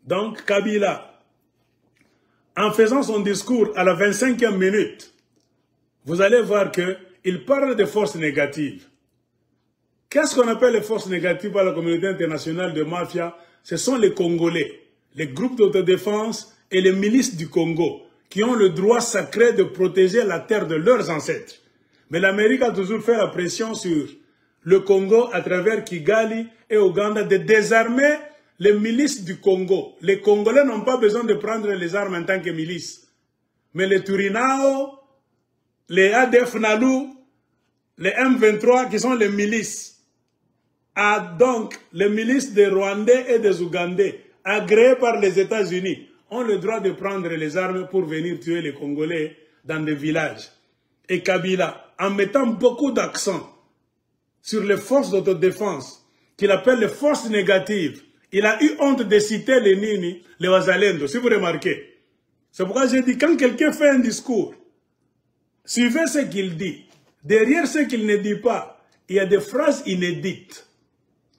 Donc, Kabila, en faisant son discours à la 25e minute, vous allez voir qu'il parle de forces négatives. Qu'est-ce qu'on appelle les forces négatives par la communauté internationale de mafia? Ce sont les Congolais, les groupes d'autodéfense et les milices du Congo qui ont le droit sacré de protéger la terre de leurs ancêtres. Mais l'Amérique a toujours fait la pression sur le Congo à travers Kigali et Ouganda de désarmer les milices du Congo. Les Congolais n'ont pas besoin de prendre les armes en tant que milices. Mais les Turinao, les ADF Nalu, les M23 qui sont les milices, donc les milices des Rwandais et des Ougandais, agréées par les États-Unis, ont le droit de prendre les armes pour venir tuer les Congolais dans des villages. Et Kabila, en mettant beaucoup d'accent sur les forces d'autodéfense, qu'il appelle les forces négatives, il a eu honte de citer les Nini, les Wazalendo, si vous remarquez. C'est pourquoi j'ai dit, quand quelqu'un fait un discours, suivez ce qu'il dit. Derrière ce qu'il ne dit pas, il y a des phrases inédites.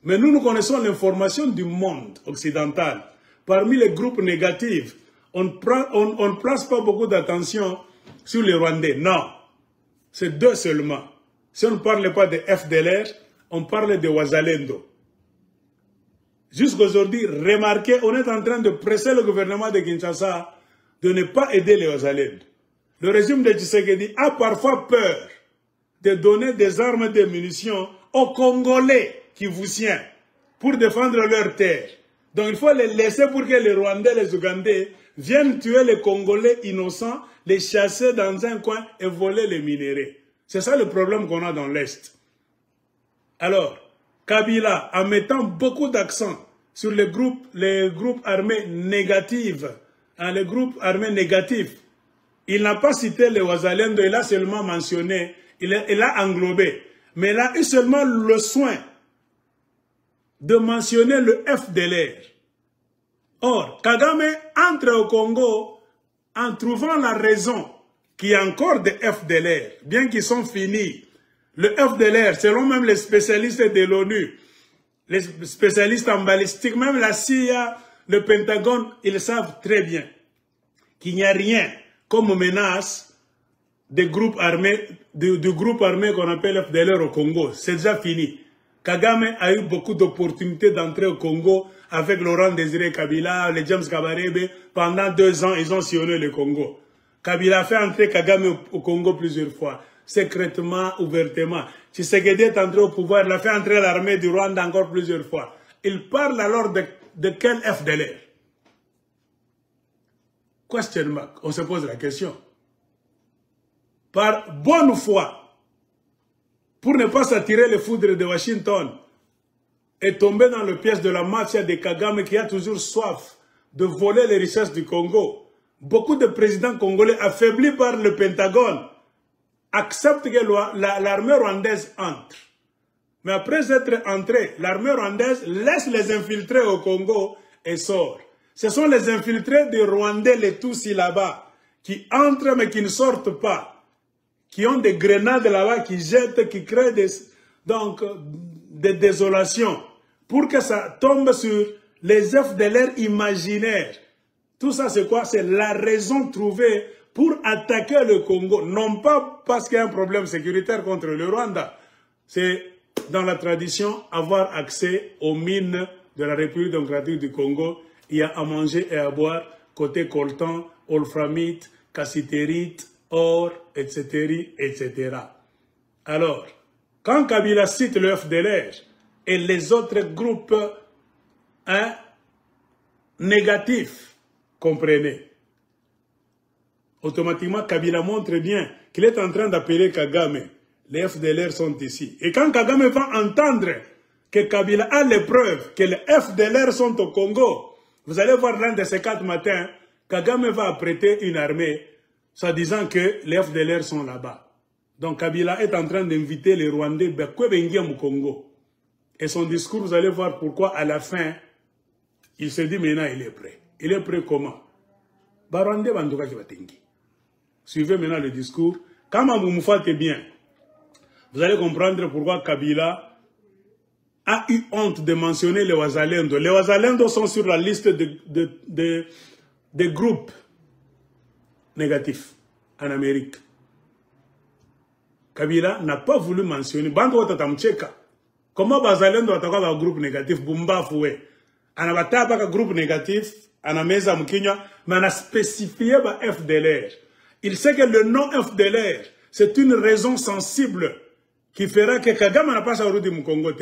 Mais nous connaissons l'information du monde occidental. Parmi les groupes négatifs, on ne place pas beaucoup d'attention sur les Rwandais. Non, c'est deux seulement. Si on ne parle pas de FDLR, on parle de Wazalendo. Jusqu'aujourd'hui, remarquez, on est en train de presser le gouvernement de Kinshasa de ne pas aider les Wazalendo. Le régime de Tshisekedi a parfois peur de donner des armes et des munitions aux Congolais qui vous tiennent pour défendre leur terre. Donc il faut les laisser pour que les Rwandais, les Ougandais viennent tuer les Congolais innocents, les chasser dans un coin et voler les minéraux. C'est ça le problème qu'on a dans l'Est. Alors, Kabila, en mettant beaucoup d'accent sur les groupes armés négatifs, les groupes armés négatifs, il n'a pas cité les Wazalendo, il a seulement mentionné, il a englobé. Mais il a eu seulement le soin de mentionner le FDLR. Or, Kagame entre au Congo en trouvant la raison qu'il y a encore des FDLR, bien qu'ils sont finis. Le FDLR, selon même les spécialistes de l'ONU, les spécialistes en balistique, même la CIA, le Pentagone, ils savent très bien qu'il n'y a rien comme menace des groupes armés, du groupe armé qu'on appelle FDLR au Congo. C'est déjà fini. Kagame a eu beaucoup d'opportunités d'entrer au Congo avec Laurent Désiré Kabila, les James Kabarebe. Pendant 2 ans, ils ont sillonné le Congo. Kabila a fait entrer Kagame au Congo plusieurs fois, secrètement, ouvertement. Tshisekedi est entré au pouvoir, il a fait entrer l'armée du Rwanda encore plusieurs fois. Il parle alors de quel FDLR? Question mark, on se pose la question. Par bonne foi, pour ne pas s'attirer les foudres de Washington et tomber dans le piège de la mafia de Kagame qui a toujours soif de voler les richesses du Congo, beaucoup de présidents congolais affaiblis par le Pentagone acceptent que l'armée rwandaise entre. Mais après être entrée, l'armée rwandaise laisse les infiltrés au Congo et sort. Ce sont les infiltrés des Rwandais, les Tutsis là-bas, qui entrent mais qui ne sortent pas, qui ont des grenades là-bas, qui jettent, qui créent des désolations, pour que ça tombe sur les FDLR imaginaires. Tout ça, c'est quoi? C'est la raison trouvée pour attaquer le Congo. Non pas parce qu'il y a un problème sécuritaire contre le Rwanda. C'est dans la tradition avoir accès aux mines de la République démocratique du Congo. Il y a à manger et à boire côté coltan, wolframite, cassitérite, or, etc., etc. Alors, quand Kabila cite le FDLR et les autres groupes négatifs, comprenez, automatiquement Kabila montre bien qu'il est en train d'appeler Kagame. Les FDLR sont ici. Et quand Kagame va entendre que Kabila a les preuves que les FDLR sont au Congo, vous allez voir l'un de ces 4 matins, Kagame va apprêter une armée, soit disant que les FDLR sont là-bas. Donc Kabila est en train d'inviter les Rwandais au Congo. Et son discours, vous allez voir pourquoi à la fin, il se dit maintenant il est prêt. Il est prêt comment? Suivez maintenant le discours. Quand vous me faites bien, vous allez comprendre pourquoi Kabila a eu honte de mentionner les Wazalendo. Les Wazalendo sont sur la liste de groupes négatifs en Amérique. Kabila n'a pas voulu mentionner. Comment Wazalendo a un groupe négatif? Bumba Foué. On a un groupe négatif, on a mis mais on a spécifié le FDLR. Il sait que le nom FDLR, c'est une raison sensible qui fera que Kagame n'a pas sa route de Moukongo.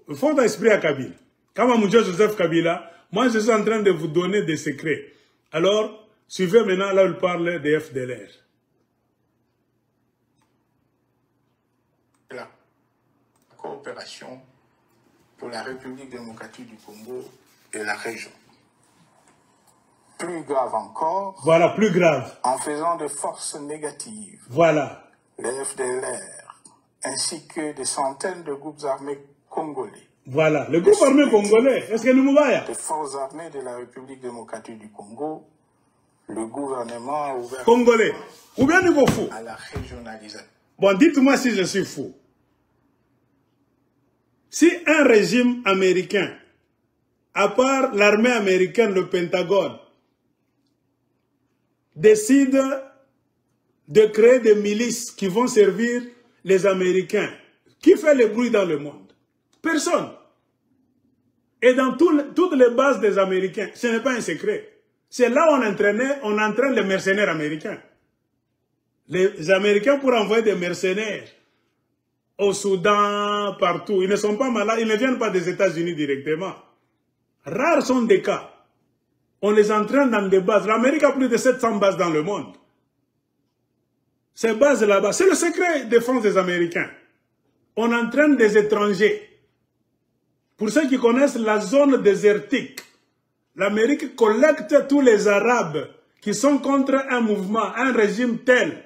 Il faut d'esprit à Kabila. Quand je Joseph Kabila, moi je suis en train de vous donner des secrets. Alors, suivez maintenant là où il parle des FDLR. La coopération pour la République démocratique du Congo et la région. Plus grave encore. Voilà, plus grave. En faisant de forces négatives. Voilà. Les FDLR, ainsi que des centaines de groupes armés congolais. Voilà, le groupe armé congolais, est-ce que nous m'oublions? Les forces armées de la République démocratique du Congo, le gouvernement a ouvert congolais. Ou bien niveau fou? À la régionalisation. Bon, dites-moi si je suis fou. Si un régime américain, à part l'armée américaine, le Pentagone, décide de créer des milices qui vont servir les Américains, qui fait le bruit dans le monde? Personne. Et dans toutes les bases des Américains, ce n'est pas un secret. C'est là où on entraîne les mercenaires américains. Les Américains, pour envoyer des mercenaires au Soudan, partout, ils ne sont pas malades, ils ne viennent pas des États-Unis directement. Rares sont des cas. On les entraîne dans des bases. L'Amérique a plus de 700 bases dans le monde. Ces bases là-bas, c'est le secret de défense des Américains. On entraîne des étrangers. Pour ceux qui connaissent la zone désertique, l'Amérique collecte tous les Arabes qui sont contre un mouvement, un régime tel.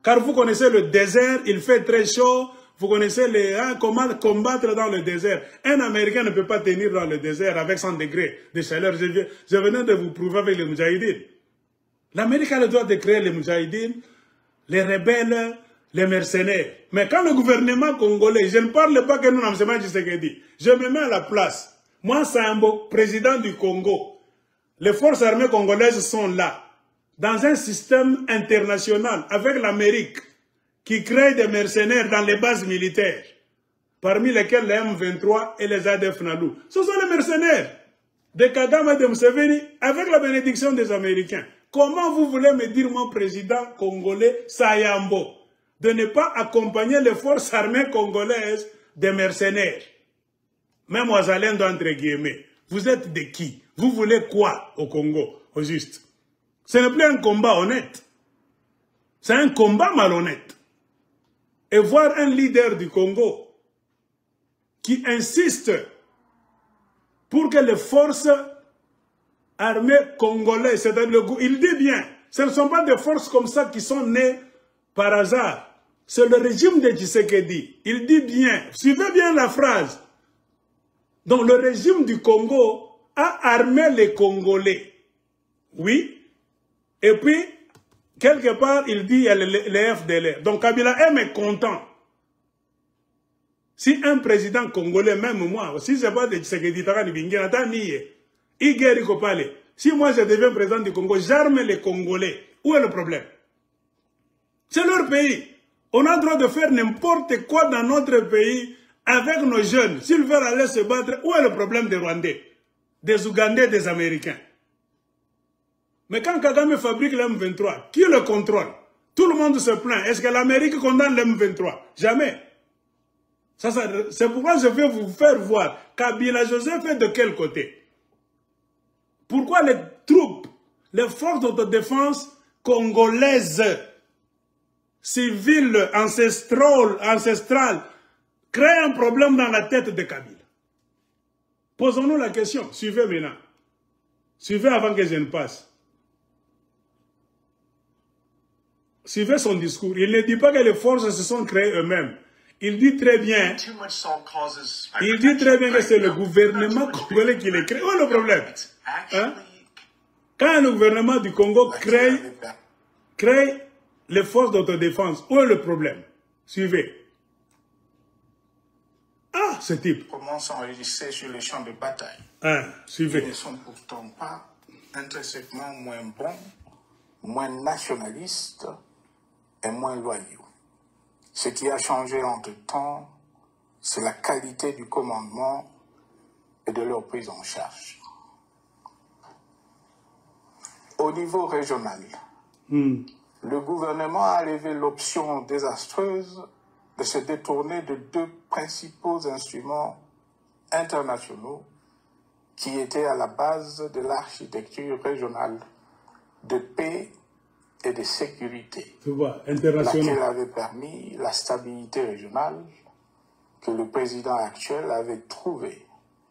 Car vous connaissez le désert, il fait très chaud. Vous connaissez comment combattre dans le désert. Un Américain ne peut pas tenir dans le désert avec 100 degrés de chaleur. Je venais de vous prouver avec les Moudjahidines. L'Amérique a le droit de créer les Moudjahidines, les rebelles, les mercenaires. Mais quand le gouvernement congolais, je ne parle pas que nous n'avons pas dit ce qu'il dit. Je me mets à la place. Moi, Sambo, président du Congo. Les forces armées congolaises sont là. Dans un système international avec l'Amérique, qui crée des mercenaires dans les bases militaires, parmi lesquels les M23 et les ADF Nalou. Ce sont les mercenaires de Kagame et de Museveni avec la bénédiction des Américains. Comment vous voulez me dire, mon président congolais, Sayambo, de ne pas accompagner les forces armées congolaises des mercenaires? Même Wazalendo entre guillemets. Vous êtes de qui? Vous voulez quoi au Congo, au juste? Ce n'est plus un combat honnête. C'est un combat malhonnête. Et voir un leader du Congo qui insiste pour que les forces armées congolaises, c'est-à-dire il dit bien, ce ne sont pas des forces comme ça qui sont nées par hasard. C'est le régime de Tshisekedi. Il dit bien, suivez bien la phrase. Donc le régime du Congo a armé les Congolais. Oui. Et puis, quelque part, il dit il y a les FDLR. Donc Kabila est mécontent. Si un président congolais, même moi, si je ne sais pas de Tshisekedi, si moi je deviens président du Congo, j'arme les Congolais. Où est le problème? C'est leur pays. On a le droit de faire n'importe quoi dans notre pays avec nos jeunes. S'ils veulent aller se battre, où est le problème des Rwandais, des Ougandais, des Américains? Mais quand Kagame fabrique l'M23, qui le contrôle? Tout le monde se plaint. Est-ce que l'Amérique condamne l'M23? Jamais. C'est pourquoi je vais vous faire voir Kabila Joseph est de quel côté. Pourquoi les troupes, les forces d'autodéfense congolaises, civiles, ancestrales, créent un problème dans la tête de Kabila? Posons-nous la question. Suivez maintenant. Suivez avant que je ne passe. Suivez son discours. Il ne dit pas que les forces se sont créées eux-mêmes. Il dit très bien, que c'est le gouvernement congolais qui les crée. Où est le problème? Hein? Quand le gouvernement du Congo crée les forces d'autodéfense, où est le problème? Suivez. Ah, ce type. Comment s'enregistrer sur les champs de bataille. Suivez. Ils ne sont pourtant pas intrinsèquement moins bons, moins nationalistes et moins loyaux. Ce qui a changé entre-temps, c'est la qualité du commandement et de leur prise en charge. Au niveau régional, le gouvernement a levé l'option désastreuse de se détourner de deux principaux instruments internationaux qui étaient à la base de l'architecture régionale de paix et de sécurité, laquelle avait permis la stabilité régionale que le président actuel avait trouvée.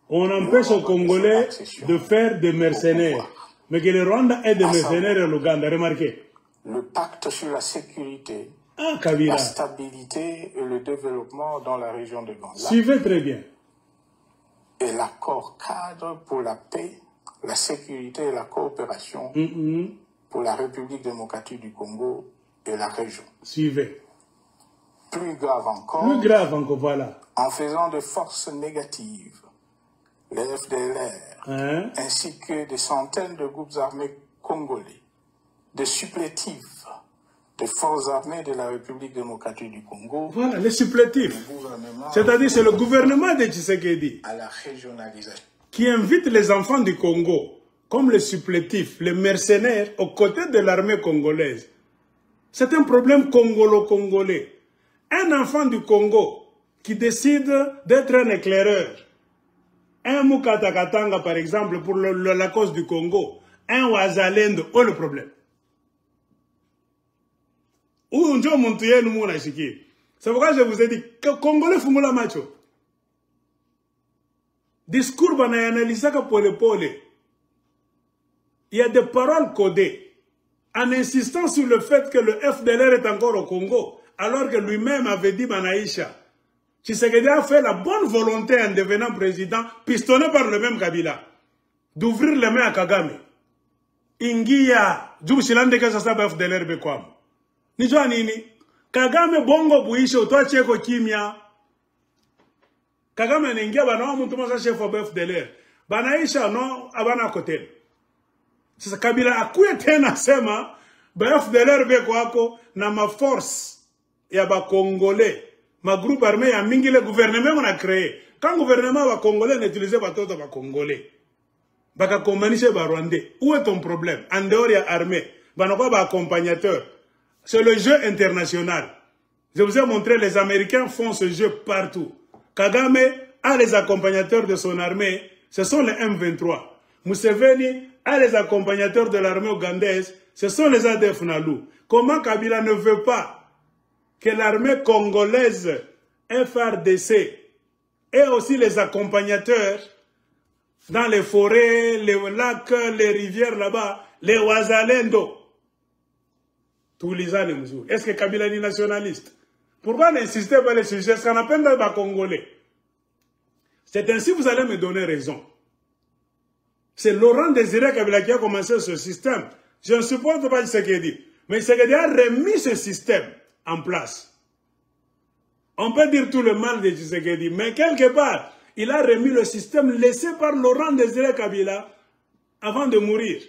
On empêche aux Congolais de faire des mercenaires, mais que le Rwanda est des mercenaires et l'Ouganda, remarquez. Le pacte sur la sécurité, la stabilité et le développement dans la région de Ganda. Suivez très bien. Et l'accord cadre pour la paix, la sécurité et la coopération pour la République démocratique du Congo et la région. Suivez. Plus grave encore, voilà. En faisant de forces négatives, les FDLR, ainsi que des centaines de groupes armés congolais, des supplétifs des forces armées de la République démocratique du Congo. Voilà, les supplétifs. C'est-à-dire c'est le gouvernement de Tshisekedi à la régionalisation, qui invite les enfants du Congo, comme les supplétifs, les mercenaires, aux côtés de l'armée congolaise. C'est un problème congolo-congolais. Un enfant du Congo qui décide d'être un éclaireur, un Mukatakatanga par exemple pour la cause du Congo, un Wazalendo, où est le problème? C'est pourquoi je vous ai dit que Congolais fumula macho. Discours banayanalyse ka pole pole. Il y a des paroles codées en insistant sur le fait que le FDLR est encore au Congo, alors que lui-même avait dit Banaïcha. Tshisekedi a fait la bonne volonté en devenant président, pistonné par le même Kabila, d'ouvrir les mains à Kagame. Ingia, Djouchilande que ça s'appelle FDLR Bekwam. Nijua nini? Kagame bongo buishe utwa cheko kimya. Kagame n'ingia bana mtu mmoja chef wa FDLR. Banaisha no abana kotel. Sasa Kabila akuye tena sema ba FDLR bekwako na ma force ya ba Congolais, ma groupe armé ya mingi le gouvernement on a créé. Quand gouvernement ba Congolais n'utilisait pas tout ba Congolais. Baka commanishe ba Rwandais. Où est ton problème? En dehors ya armée, banako ba accompagnateur. C'est le jeu international. Je vous ai montré, les Américains font ce jeu partout. Kagame a les accompagnateurs de son armée, ce sont les M23. Museveni a les accompagnateurs de l'armée ougandaise, ce sont les ADF Nalu. Comment Kabila ne veut pas que l'armée congolaise, FARDC, ait aussi les accompagnateurs dans les forêts, les lacs, les rivières là-bas, les Wazalendo? Est-ce que Kabila est nationaliste? Pourquoi n'insister pas les sujets? Ce qu'on appelle les Congolais. C'est ainsi que vous allez me donner raison. C'est Laurent Désiré Kabila qui a commencé ce système. Je ne supporte pas ce qu'il dit. Mais Tshisekedi a remis ce système en place. On peut dire tout le mal de Tshisekedi, mais quelque part, il a remis le système laissé par Laurent Désiré Kabila avant de mourir.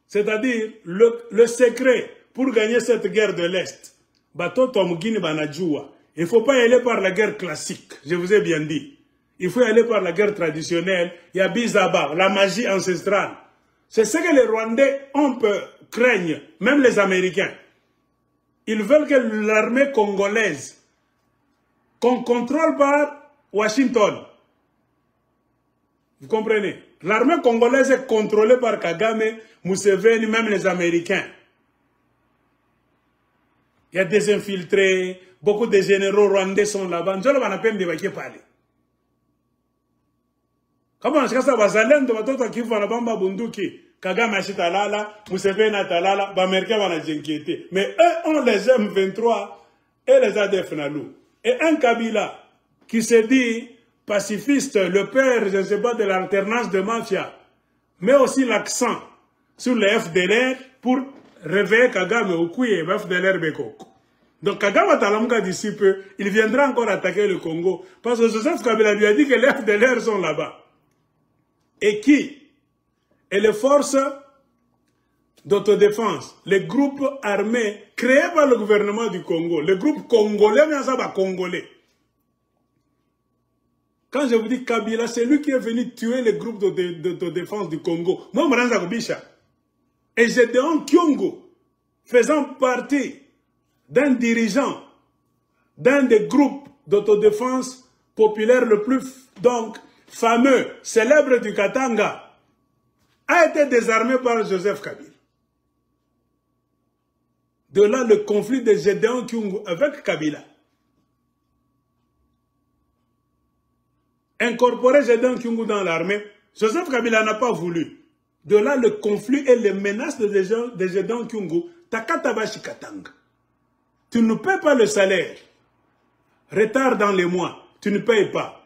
C'est-à-dire le secret pour gagner cette guerre de l'Est. Il ne faut pas y aller par la guerre classique, je vous ai bien dit. Il faut y aller par la guerre traditionnelle. Il y a Bizaba, la magie ancestrale. C'est ce que les Rwandais ont peur, craignent, même les Américains. Ils veulent que l'armée congolaise, qu'on contrôle par Washington. Vous comprenez? L'armée congolaise est contrôlée par Kagame, Museveni, même les Américains. Il y a des infiltrés, beaucoup de généraux rwandais sont là-bas. Nous allons peine de parler. Comment est-ce que ça va s'alender de votre qui va bamba bunduki? Kagame achita lala, Museveni atalala, les Américains vont s'inquiéter. Mais eux ont les M23 et les ADF Nalu. Et un Kabila qui se dit pacifiste, le père, je ne sais pas, de l'alternance de mafia, mais aussi l'accent sur les FDLR pour réveiller Kagame au Kouye, FDLR Bekoko. Donc Kagame Talamuka d'ici peu, il viendra encore attaquer le Congo. Parce que Joseph Kabila lui a dit que les FDLR sont là-bas. Et qui? Et les forces d'autodéfense, les groupes armés créés par le gouvernement du Congo, les groupes congolais, mais ça va congolais. Quand je vous dis Kabila, c'est lui qui est venu tuer les groupes d'autodéfense du Congo. Moi, Mranza Kubisha. Et Gédéon Kyongo, faisant partie d'un dirigeant d'un des groupes d'autodéfense populaire le plus donc fameux, célèbre du Katanga, a été désarmé par Joseph Kabila. De là le conflit de Gédéon Kyungu avec Kabila. Incorporer Gédéon Kyungu dans l'armée, Joseph Kabila n'a pas voulu. De là le conflit et les menaces de Gédéon Kyungu, Takatabashi Katanga. Tu ne paies pas le salaire. Retard dans les mois, tu ne payes pas.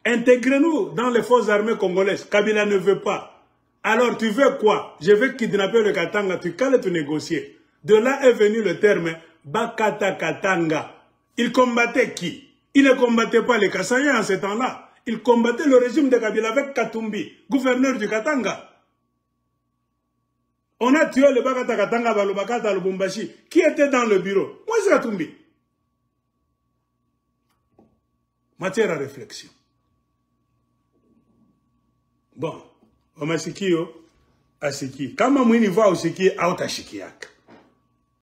Intégrez-nous dans les forces armées congolaises. Kabila ne veut pas. Alors tu veux quoi? Je veux kidnapper le Katanga, tu cales te négocier. De là est venu le terme Bakata Katanga. Il combattait qui? Il ne combattait pas les Kassayens en ce temps-là. Il combattait le régime de Kabila avec Katumbi, gouverneur du Katanga. On a tué le Bakata Katanga, le Bakata Lubumbashi. Qui était dans le bureau? Moi, c'est Katumbi. Matière à réflexion. Bon, on m'a siki yo, asiki. Kama mwini va au siki, out ashikiak.